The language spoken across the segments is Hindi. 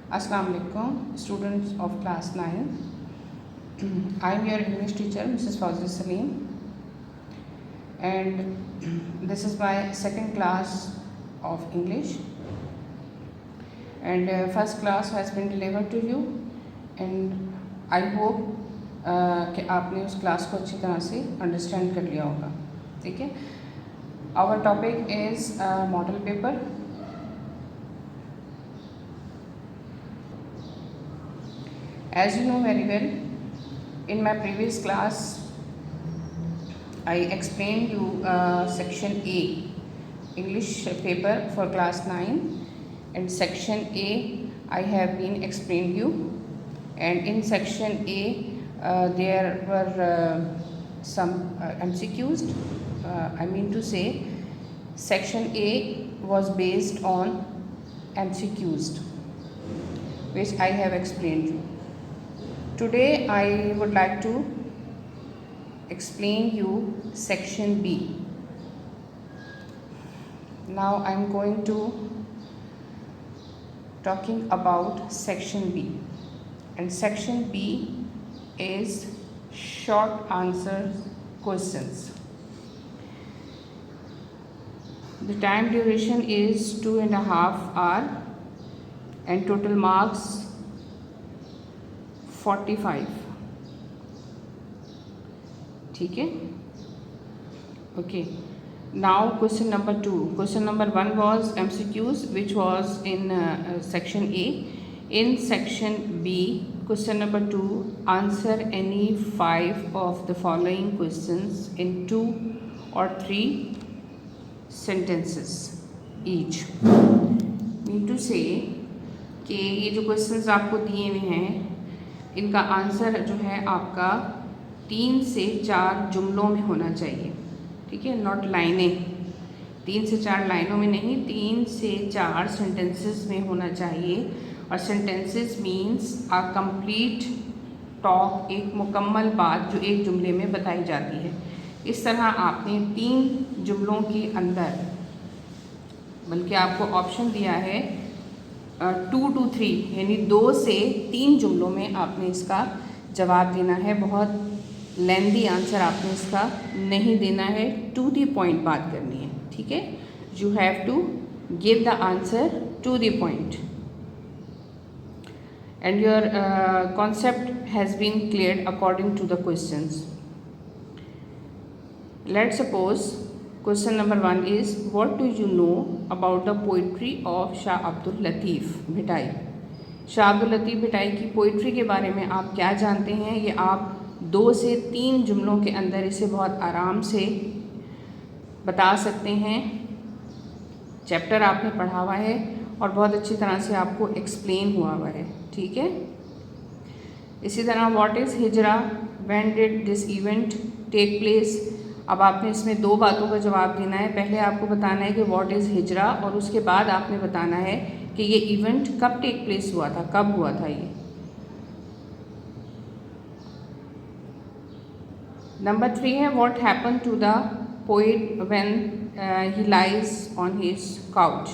Assalamu alaikum, students of class 9. I am your English teacher, Mrs. Fawzi Salim, and this is my second class of English. And first class has been delivered to you, and I hope कि आपने उस क्लास को अच्छी तरह से अंडरस्टैंड कर लिया होगा. ठीक है. Our topic is model paper. As you know very well, in my previous class I explained you section A English paper for class 9, and section A I have been explained you, and in section A there were some MCQs. I mean to say section A was based on MCQs which I have explained you. Today I would like to explain you section B. Now I am going to talking about section B, and section B is short answer questions. The time duration is 2.5 hours and total marks 45. ठीक है. Okay. Now question number 2. Question number 1 was MCQs, which was in section A. In section B, question number 2, answer any 5 of the following questions in 2 or 3 sentences each. Mean to say कि ये जो questions आपको दिए हुए हैं, इनका आंसर जो है आपका 3 से 4 जुमलों में होना चाहिए. ठीक है. नॉट लाइनें, 3 से 4 लाइनों में नहीं, 3 से 4 सेंटेंसेस में होना चाहिए. और sentences means a complete talk, एक मुकम्मल बात जो एक जुमले में बताई जाती है. इस तरह आपने 3 जुमलों के अंदर, बल्कि आपको ऑप्शन दिया है 2 to 3, यानी 2 से 3 जुमलों में आपने इसका जवाब देना है. बहुत लेंदी आंसर आपने इसका नहीं देना है, टू द पॉइंट बात करनी है. ठीक है. You have to give the answer to the point, and your concept has been cleared according to the questions. Let's suppose question number 1 is, what do you know about the poetry of Shah Abdul Latif Bhitai. Shah Abdul Latif Bhitai की पोइट्री के बारे में आप क्या जानते हैं. ये आप 2 से 3 जुमलों के अंदर इसे बहुत आराम से बता सकते हैं. चैप्टर आपने पढ़ा हुआ है और बहुत अच्छी तरह से आपको एक्सप्लेन हुआ हुआ है. ठीक है. इसी तरह what is Hijra, when did this event take place. अब आपने इसमें 2 बातों का जवाब देना है. पहले आपको बताना है कि व्हाट इज़ हिजरा, और उसके बाद आपने बताना है कि ये इवेंट कब टेक प्लेस हुआ था, कब हुआ था ये. नंबर 3 है, what happen to the poet when he lies on his couch.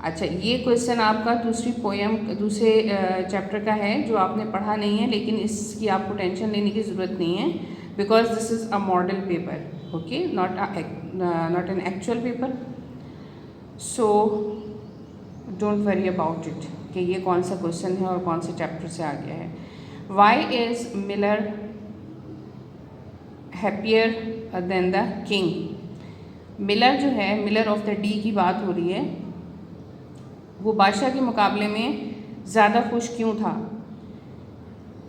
अच्छा, ये क्वेश्चन आपका दूसरे चैप्टर का है जो आपने पढ़ा नहीं है, लेकिन इसकी आपको टेंशन लेने की ज़रूरत नहीं है, because this is a model paper, okay, not an actual paper. So don't worry about it कि ये कौन सा क्वेश्चन है और कौन से चैप्टर से आ गया है. Why is Miller happier than the king. Miller जो है, मिलर ऑफ द डी की बात हो रही है, वो बादशाह के मुकाबले में ज़्यादा खुश क्यों था.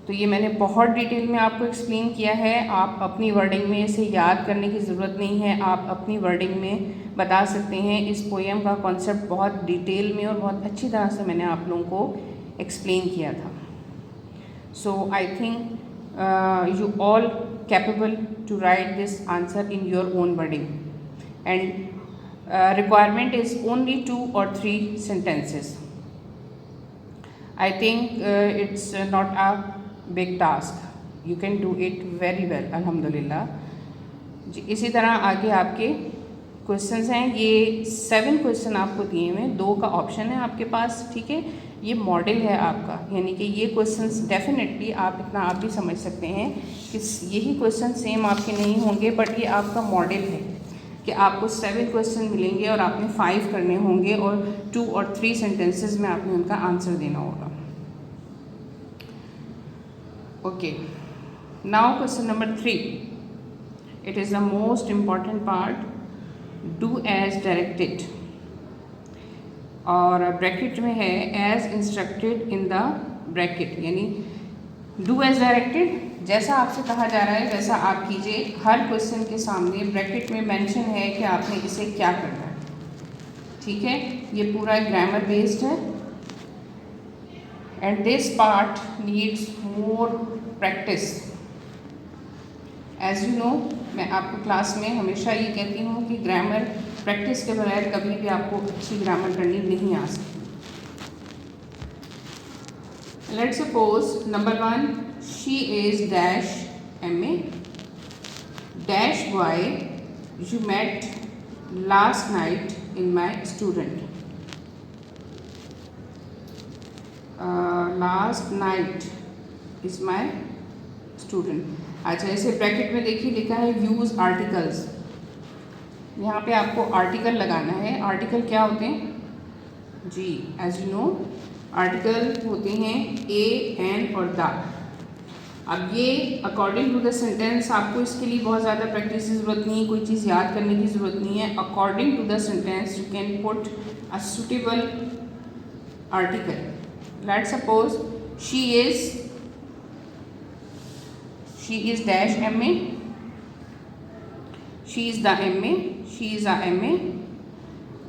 तो ये मैंने बहुत डिटेल में आपको एक्सप्लेन किया है. आप अपनी वर्डिंग में इसे याद करने की ज़रूरत नहीं है, आप अपनी वर्डिंग में बता सकते हैं. इस पोएम का कॉन्सेप्ट बहुत डिटेल में और बहुत अच्छी तरह से मैंने आप लोगों को एक्सप्लेन किया था. So I think you all capable to write this answer in your own wording, and requirement is only 2 or 3 sentences. I think it's not a big task. You can do it very well, alhamdulillah. जी, इसी तरह आगे आपके क्वेश्चंस हैं। ये 7 क्वेश्चन आपको दिए हुए हैं, 2 का ऑप्शन है आपके पास, ठीक है। ये मॉडल है आपका, यानी कि ये क्वेश्चंस डेफिनेटली आप इतना आप भी समझ सकते हैं कि यही क्वेश्चन सेम आपके नहीं होंगे, बट ये आपका मॉडल है कि आपको 7 क्वेश्चन मिलेंगे और आपने 5 करने होंगे और 2 और 3 सेंटेंसेस में आपने उनका आंसर देना होगा। Okay, now question number 3, it is the most important part, do as directed, और ब्रैकेट में है as instructed in the bracket, यानी डू एज डायरेक्टेड, जैसा आपसे कहा जा रहा है वैसा आप कीजिए। हर क्वेश्चन के सामने ब्रैकेट में मेंशन है कि आपने इसे क्या करना है, ठीक है। ये पूरा ग्रामर बेस्ड है and this part needs more practice. As you know, मैं आपको क्लास में हमेशा ये कहती हूँ कि ग्रामर प्रैक्टिस के बगैर कभी भी आपको अच्छी ग्रामर करनी नहीं आ सकती। Let's suppose number 1, she is dash MA dash boy you met last night in my student. Last night is my student. अच्छा, इसे ब्रैकेट में देखिए लिखा है यूज़ आर्टिकल्स। यहाँ पे आपको आर्टिकल लगाना है। आर्टिकल क्या होते हैं जी? एज यू नो, आर्टिकल होते हैं ए, एन और द। अब ये अकॉर्डिंग टू द सेंटेंस, आपको इसके लिए बहुत ज़्यादा प्रैक्टिस की ज़रूरत नहीं है, कोई चीज़ याद करने की ज़रूरत नहीं है। According to the sentence you can put a suitable article. Let's suppose she is dash MA, she is the MA, she is a MA।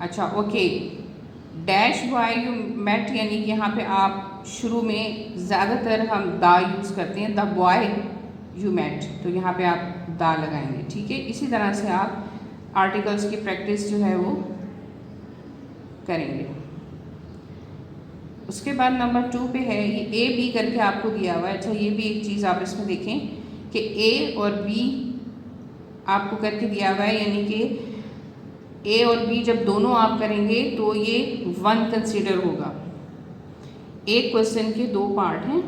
अच्छा, okay, dash boy you met, यानी कि यहाँ पे आप शुरू में ज़्यादातर हम द यूज़ करते हैं, द बॉय यू मेट, तो यहाँ पे आप द लगाएंगे, ठीक है। इसी तरह से आप आर्टिकल्स की प्रैक्टिस जो है वो करेंगे। उसके बाद नंबर 2 पे है ये A B करके आपको दिया हुआ है। अच्छा, ये भी एक चीज़ आप इसमें देखें कि A और B आपको करके दिया हुआ है, यानी कि A और B जब दोनों आप करेंगे तो ये 1 कंसीडर होगा। एक क्वेश्चन के 2 पार्ट हैं,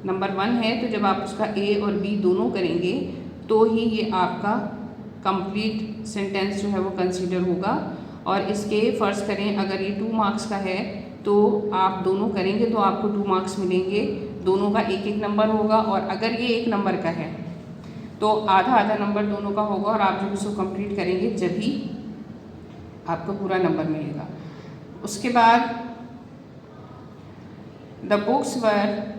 नंबर 1 है, तो जब आप उसका A और B दोनों करेंगे तो ही ये आपका कंप्लीट सेंटेंस जो है वो कंसीडर होगा। और इसके फ़र्ज़ करें अगर ये 2 मार्क्स का है तो आप दोनों करेंगे तो आपको 2 मार्क्स मिलेंगे, दोनों का 1-1 नंबर होगा। और अगर ये 1 नंबर का है तो आधा नंबर दोनों का होगा, और आप जब इसको कंप्लीट करेंगे जब ही आपको पूरा नंबर मिलेगा। उसके बाद द बुक्स वर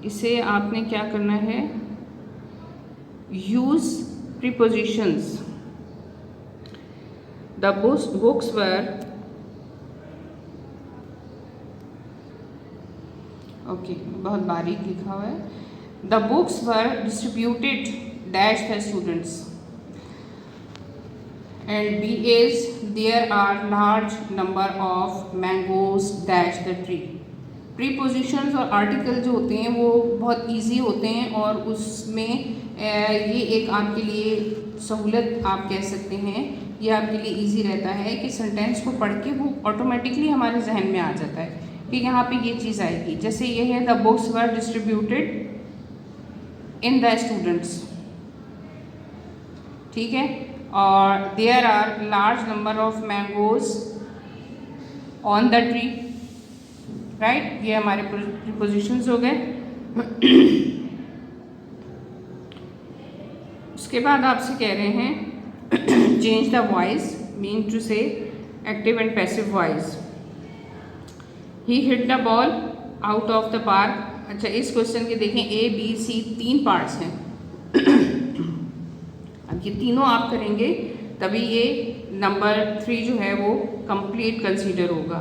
इसे आपने क्या करना है, use prepositions. The books were, okay, बहुत बारीक लिखा हुआ है। The books were distributed dash the students and B is there are large number of mangoes dash the tree. Prepositions और आर्टिकल जो होते हैं वो बहुत इजी होते हैं, और उसमें ये एक आपके लिए सहूलत आप कह सकते हैं, ये आपके लिए इजी रहता है कि सेंटेंस को पढ़ के वो ऑटोमेटिकली हमारे जहन में आ जाता है कि यहाँ पे ये चीज़ आएगी। जैसे ये है the books were distributed in the students, ठीक है, और there are large number of mangoes on the tree, right. ये हमारे प्रीपोजिशंस हो गए। उसके बाद आपसे कह रहे हैं change the voice, mean to say active and passive voice. He hit the ball out of the park. अच्छा, इस क्वेश्चन के देखें A B C 3 पार्ट्स हैं। अब ये तीनों आप करेंगे तभी ये नंबर 3 जो है वो कंप्लीट कंसीडर होगा।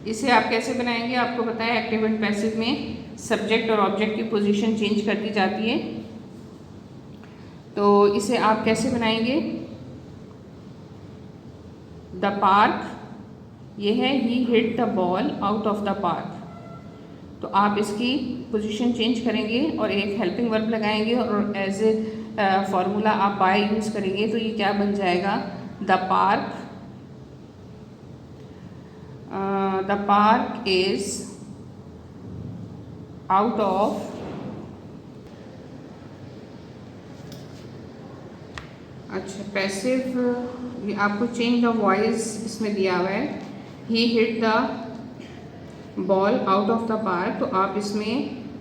इसे आप कैसे बनाएंगे, आपको पता है एक्टिव एंड पैसिव में सब्जेक्ट और ऑब्जेक्ट की पोजीशन चेंज करती जाती है, तो इसे आप कैसे बनाएंगे। द पार्क, ये है he hit the ball out of the park, तो तो आप इसकी पोजीशन चेंज करेंगे और एक हेल्पिंग वर्ब लगाएंगे और एज ए फार्मूला आप बाय यूज़ करेंगे, तो ये क्या बन जाएगा, the park is out of, अच्छा पैसिव, ये आपको चेंज ऑफ वॉइस इसमें दिया हुआ है, he hit the ball out of the park, तो आप इसमें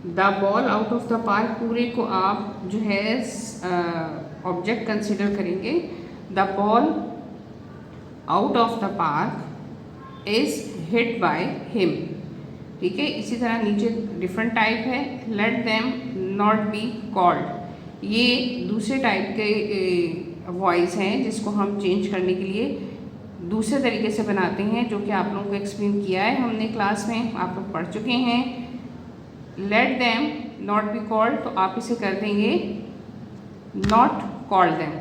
the ball out of the park पूरे को आप जो है ऑब्जेक्ट कंसिडर करेंगे। The ball out of the park is hit by him, ठीक है। इसी तरह नीचे डिफरेंट टाइप है, let them not be called, ये दूसरे टाइप के वॉइस हैं जिसको हम चेंज करने के लिए दूसरे तरीके से बनाते हैं, जो कि आप लोगों को एक्सप्लेन किया है हमने क्लास में, आप लोग पढ़ चुके हैं। Let them not be called, तो आप इसे कर देंगे नॉट कॉल देम,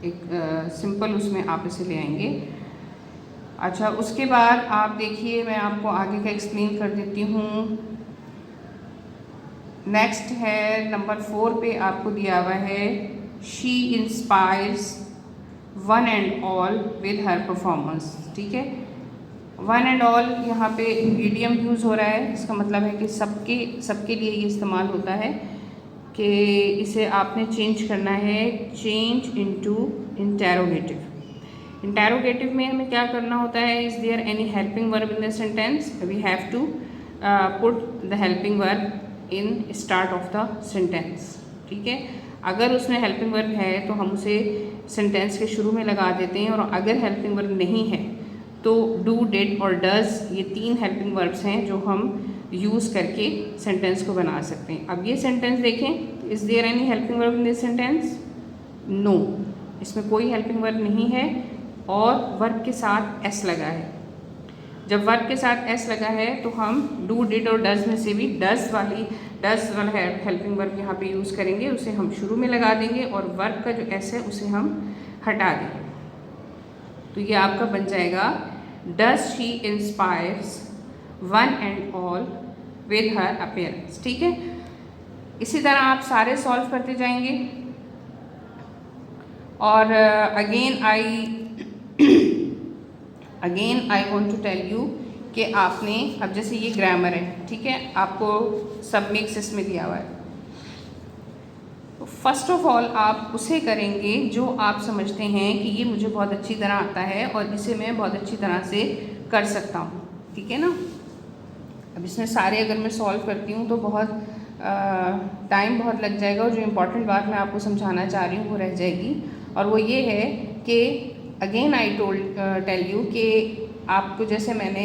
एक सिंपल उसमें आप इसे ले आएंगे। अच्छा उसके बाद आप देखिए, मैं आपको आगे का एक्सप्लेन कर देती हूँ। नेक्स्ट है नंबर 4 पे आपको दिया हुआ है, she inspires one and all with her performance, ठीक है। वन एंड ऑल यहाँ पे ईडियम यूज़ हो रहा है, इसका मतलब है कि सबके लिए ये इस्तेमाल होता है कि इसे आपने चेंज करना है, चेंज इनटू इंटेरोगेटिव। इंटेरोगेटिव में हमें क्या करना होता है, is there any helping verb in the sentence, we have to put the helping verb in start of the sentence, ठीक है। अगर उसमें हेल्पिंग वर्ब है तो हम उसे सेंटेंस के शुरू में लगा देते हैं, और अगर हेल्पिंग वर्ब नहीं है तो डू, डिड और डज, ये 3 हेल्पिंग वर्ब्स हैं जो हम यूज़ करके सेंटेंस को बना सकते हैं। अब ये सेंटेंस देखें, is there any helping verb in this sentence, no, इसमें कोई हेल्पिंग वर्ब नहीं है और वर्ब के साथ एस लगा है। जब वर्ब के साथ एस लगा है तो हम डू, डिड और डज में से भी डज वाला हेल्पिंग वर्ब यहाँ पे यूज़ करेंगे, उसे हम शुरू में लगा देंगे और वर्ब का जो एस है उसे हम हटा देंगे। तो ये आपका बन जाएगा, does she inspires one and all with her appearance, ठीक है। इसी तरह आप सारे सॉल्व करते जाएंगे। और again I want to tell you कि आपने, अब जैसे ये ग्रामर है, ठीक है, आपको सब मिक्स इसमें दिया हुआ है, तो फर्स्ट ऑफ ऑल आप उसे करेंगे जो आप समझते हैं कि ये मुझे बहुत अच्छी तरह आता है और इसे मैं बहुत अच्छी तरह से कर सकता हूँ, ठीक है ना। अब इसमें सारे अगर मैं सॉल्व करती हूँ तो बहुत टाइम बहुत लग जाएगा, और जो इम्पोर्टेंट बात मैं आपको समझाना चाह रही हूँ वो रह जाएगी, और वो ये है कि अगेन आई टेल यू कि आपको जैसे मैंने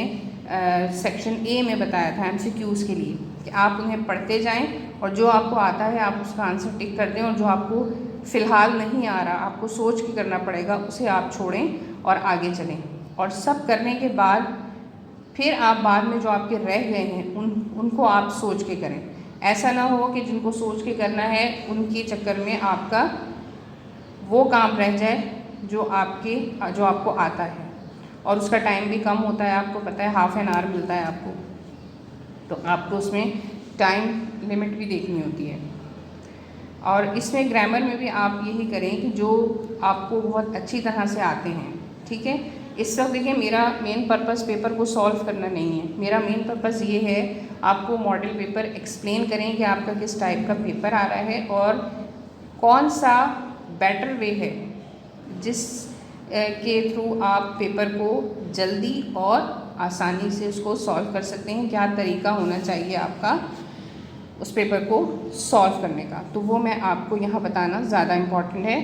सेक्शन ए में बताया था MCQs के लिए, कि आप उन्हें पढ़ते जाएं और जो आपको आता है आप उसका आंसर टिक कर दें, और जो आपको फ़िलहाल नहीं आ रहा, आपको सोच के करना पड़ेगा, उसे आप छोड़ें और आगे चलें। और सब करने के बाद फिर आप बाद में जो आपके रह गए हैं उनको आप सोच के करें। ऐसा ना हो कि जिनको सोच के करना है उनके चक्कर में आपका वो काम रह जाए जो आपको आता है, और उसका टाइम भी कम होता है, आपको पता है, हाफ एन आवर मिलता है आपको, तो आपको उसमें टाइम लिमिट भी देखनी होती है। और इसमें ग्रामर में भी आप यही करें कि जो आपको बहुत अच्छी तरह से आते हैं, ठीक है। इस वक्त देखिए, मेरा मेन पर्पस पेपर को सॉल्व करना नहीं है, मेरा मेन पर्पस ये है आपको मॉडल पेपर एक्सप्लेन करें कि आपका किस टाइप का पेपर आ रहा है और कौन सा बेटर वे है जिस के थ्रू आप पेपर को जल्दी और आसानी से उसको सॉल्व कर सकते हैं, क्या तरीका होना चाहिए आपका उस पेपर को सॉल्व करने का। तो वो मैं आपको यहाँ बताना ज़्यादा इम्पॉर्टेंट है,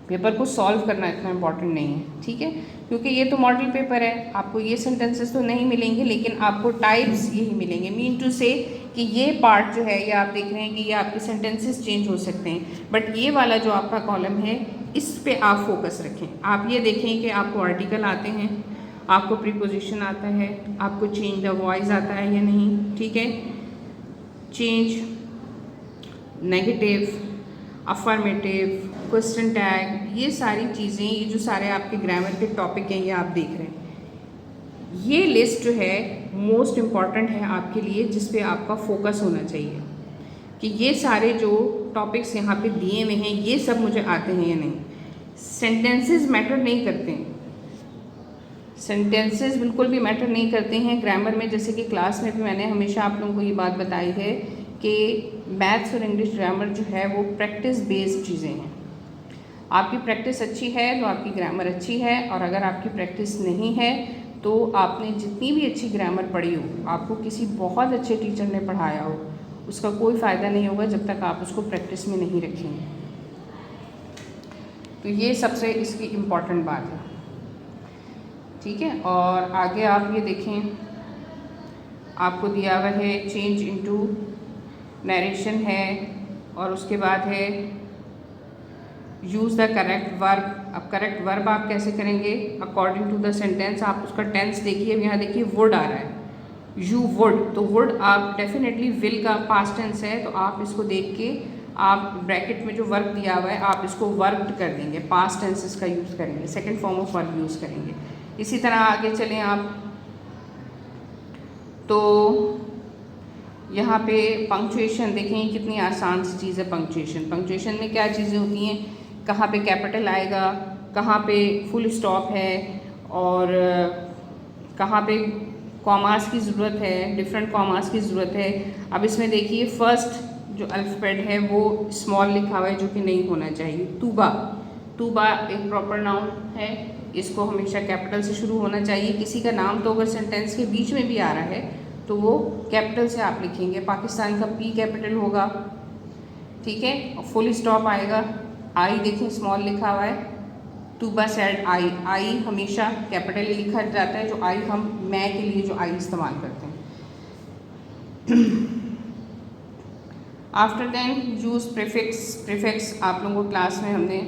पेपर को सॉल्व करना इतना इम्पॉर्टेंट नहीं है, ठीक है। क्योंकि ये तो मॉडल पेपर है, आपको ये सेंटेंसेस तो नहीं मिलेंगे, लेकिन आपको टाइप्स यही मिलेंगे। मीन टू से कि ये पार्ट जो है, ये आप देख रहे हैं कि ये आपके सेंटेंसेस चेंज हो सकते हैं, बट ये वाला जो आपका कॉलम है इस पे आप फोकस रखें। आप ये देखें कि आपको आर्टिकल आते हैं, आपको प्रीपोजिशन आता है, आपको चेंज द वॉइस आता है या नहीं, ठीक है, change, negative, affirmative, question tag, ये सारी चीज़ें, ये जो सारे आपके ग्रामर के टॉपिक हैं ये आप देख रहे हैं। ये लिस्ट जो है मोस्ट इम्पॉर्टेंट है आपके लिए, जिस पे आपका फोकस होना चाहिए कि ये सारे जो टॉपिक्स यहाँ पे दिए हुए हैं ये सब मुझे आते हैं या नहीं। सेंटेंसेस मैटर नहीं करते हैं, सेंटेंसेस बिल्कुल भी मैटर नहीं करते हैं ग्रामर में। जैसे कि क्लास में भी मैंने हमेशा आप लोगों को ये बात बताई है कि मैथ्स और इंग्लिश ग्रामर जो है वो प्रैक्टिस बेस्ड चीज़ें हैं। आपकी प्रैक्टिस अच्छी है तो आपकी ग्रामर अच्छी है, और अगर आपकी प्रैक्टिस नहीं है तो आपने जितनी भी अच्छी ग्रामर पढ़ी हो, आपको किसी बहुत अच्छे टीचर ने पढ़ाया हो, उसका कोई फ़ायदा नहीं होगा जब तक आप उसको प्रैक्टिस में नहीं रखेंगे। तो ये सबसे इसकी इम्पॉर्टेंट बात है, ठीक है। और आगे आप ये देखें, आपको दिया हुआ है चेंज इनटू नरेशन है, और उसके बाद है यूज़ द करेक्ट वर्ब। अब करेक्ट वर्ब आप कैसे करेंगे, अकॉर्डिंग टू द सेंटेंस। आप उसका टेंस देखिए, अब यहाँ देखिए वुड आ रहा है, यू वुड, तो वुड आप डेफिनेटली विल का पास्ट टेंस है, तो आप इसको देख के आप ब्रैकेट में जो वर्ब दिया हुआ है आप इसको वर्ब्ड कर देंगे, पास्ट टेंस इसका यूज़ करेंगे, second form of verb use करेंगे। इसी तरह आगे चलें आप, तो यहाँ पे पंक्चुएशन देखें, कितनी आसान सी चीज़ है पंक्चुएशन। पंक्चुएशन में क्या चीज़ें होती हैं, कहाँ पे कैपिटल आएगा, कहाँ पे फुल स्टॉप है, और कहाँ पे कॉमास की ज़रूरत है, डिफरेंट कॉमास की ज़रूरत है। अब इसमें देखिए फर्स्ट जो अल्फ़ाबेट है वो स्मॉल लिखा हुआ है, जो कि नहीं होना चाहिए। तूबा, तूबा एक प्रॉपर नाउन है, इसको हमेशा कैपिटल से शुरू होना चाहिए। किसी का नाम तो अगर सेंटेंस के बीच में भी आ रहा है तो वो कैपिटल से आप लिखेंगे। पाकिस्तान का पी कैपिटल होगा, ठीक है, और फुल स्टॉप आएगा। आई देखें स्मॉल लिखा हुआ है, टूबा सेड आई, आई हमेशा कैपिटल ही लिखा जाता है, जो आई हम मैं के लिए जो आई इस्तेमाल करते हैं। After then use prefix. Prefix आप लोगों को क्लास में हमने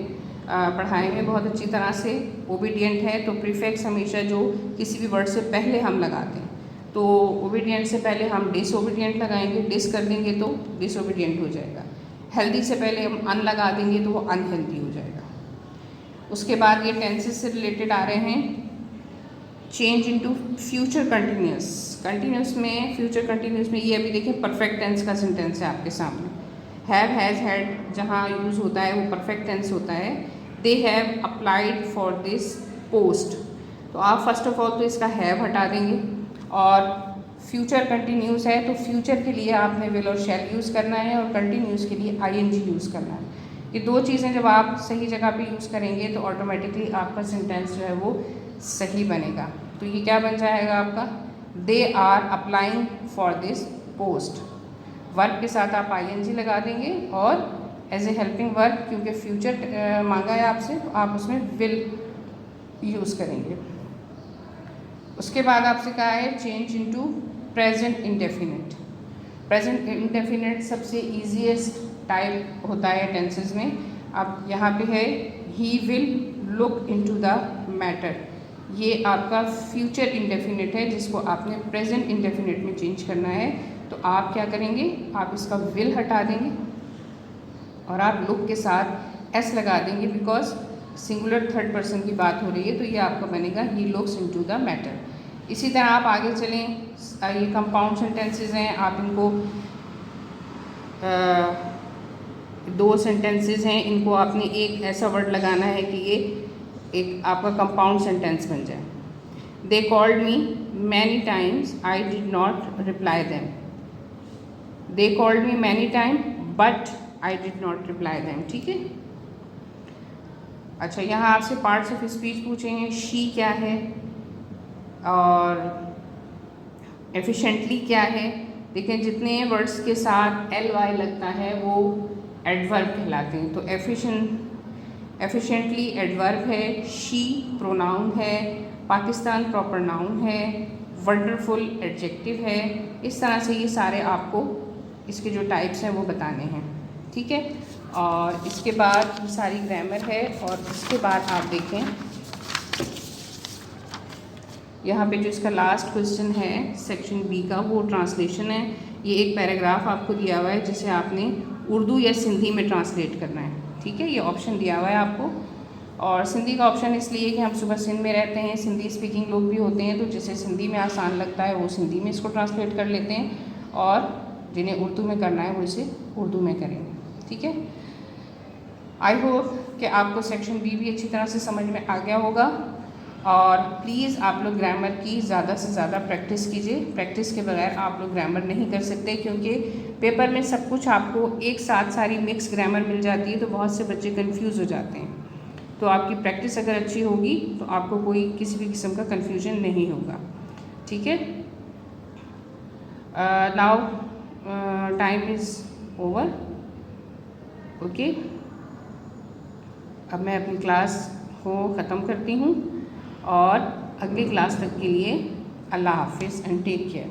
पढ़ाए हैं बहुत अच्छी तरह से। ओबीडियंट है तो प्रीफिक्स हमेशा जो किसी भी वर्ड से पहले हम लगाते हैं, तो ओबीडियंट से पहले हम डिसओबीडियंट लगाएंगे, डिस कर देंगे तो डिसओबीडियंट हो जाएगा। हेल्दी से पहले हम अन लगा देंगे तो वो अनहेल्दी हो जाएगा। उसके बाद ये टेंसेस से रिलेटेड आ रहे हैं, change into future continuous. Continuous में, फ्यूचर कंटिन्यूस में ये अभी देखिए परफेक्ट टेंस का सेंटेंस है आपके सामने। हैव, हैज़, हैड जहाँ यूज़ होता है वो परफेक्ट टेंस होता है। They have applied for this post, तो आप फर्स्ट ऑफ ऑल तो इसका हैव हटा देंगे, और फ्यूचर कंटिन्यूस है तो फ्यूचर के लिए आपने विल और शैल यूज़ करना है, और कंटिन्यूस के लिए आईएनजी यूज़ करना है। ये दो चीज़ें जब आप सही जगह पे यूज़ करेंगे तो ऑटोमेटिकली आपका सेंटेंस जो है वो सही बनेगा। तो ये क्या बन जाएगा आपका, they are applying for this post. Verb के साथ आप आईएनजी लगा देंगे, और एज ए हेल्पिंग वर्ब क्योंकि फ्यूचर मांगा है आपसे तो आप उसमें विल यूज़ करेंगे। उसके बाद आपसे कहा है change into present indefinite. Present indefinite सबसे ईजीएस्ट टाइप होता है टेंसेस में। अब यहाँ पे है he will look into the matter, ये आपका फ्यूचर इंडेफिनिट है जिसको आपने प्रेजेंट इंडेफिनिट में चेंज करना है। तो आप क्या करेंगे, आप इसका विल हटा देंगे और आप लुक के साथ एस लगा देंगे, बिकॉज सिंगुलर थर्ड पर्सन की बात हो रही है, तो ये आपका बनेगा he looks into the matter. इसी तरह आप आगे चलें, ये कंपाउंड सेंटेंसेस हैं, आप इनको दो सेंटेंसेस हैं, इनको आपने एक ऐसा वर्ड लगाना है कि ये एक आपका कंपाउंड सेंटेंस बन जाए। They called me many times, I did not reply them. They called me many time but I did not reply them, ठीक है। अच्छा, यहाँ आपसे पार्ट्स ऑफ स्पीच पूछेंगे, शी क्या है और एफिशिएंटली क्या है। देखें जितने वर्ड्स के साथ एल वाई लगता है वो एडवर्ब कहलाते हैं। तो एफिशिएंटली एडवर्ब है, शी प्रोनाउन है, पाकिस्तान प्रॉपर नाउन है, वंडरफुल एडजेक्टिव है। इस तरह से ये सारे आपको इसके जो टाइप्स हैं वो बताने हैं, ठीक है। और इसके बाद ये सारी ग्रामर है, और इसके बाद आप देखें यहाँ पे जो इसका लास्ट क्वेश्चन है सेक्शन बी का, वो ट्रांसलेशन है। ये एक पैराग्राफ आपको दिया हुआ है जिसे आपने उर्दू या सिंधी में ट्रांसलेट करना है, ठीक है। ये ऑप्शन दिया हुआ है आपको, और सिंधी का ऑप्शन इसलिए कि हम सुबह सिंध में रहते हैं, सिंधी स्पीकिंग लोग भी होते हैं, तो जिसे सिंधी में आसान लगता है वो सिंधी में इसको ट्रांसलेट कर लेते हैं और जिन्हें उर्दू में करना है वो इसे उर्दू में करेंगे। ठीक है, आई होप कि आपको सेक्शन बी भी अच्छी तरह से समझ में आ गया होगा। और प्लीज़ आप लोग ग्रामर की ज़्यादा से ज़्यादा प्रैक्टिस कीजिए। प्रैक्टिस के बगैर आप लोग ग्रामर नहीं कर सकते, क्योंकि पेपर में सब कुछ आपको एक साथ सारी मिक्स ग्रामर मिल जाती है, तो बहुत से बच्चे कंफ्यूज हो जाते हैं। तो आपकी प्रैक्टिस अगर अच्छी होगी तो आपको कोई किसी भी किस्म का कन्फ्यूजन नहीं होगा। ठीक है, now time is over. Okay, अब मैं अपनी क्लास को ख़त्म करती हूँ और अगली क्लास तक के लिए अल्लाह हाफिज़ एंड टेक केयर।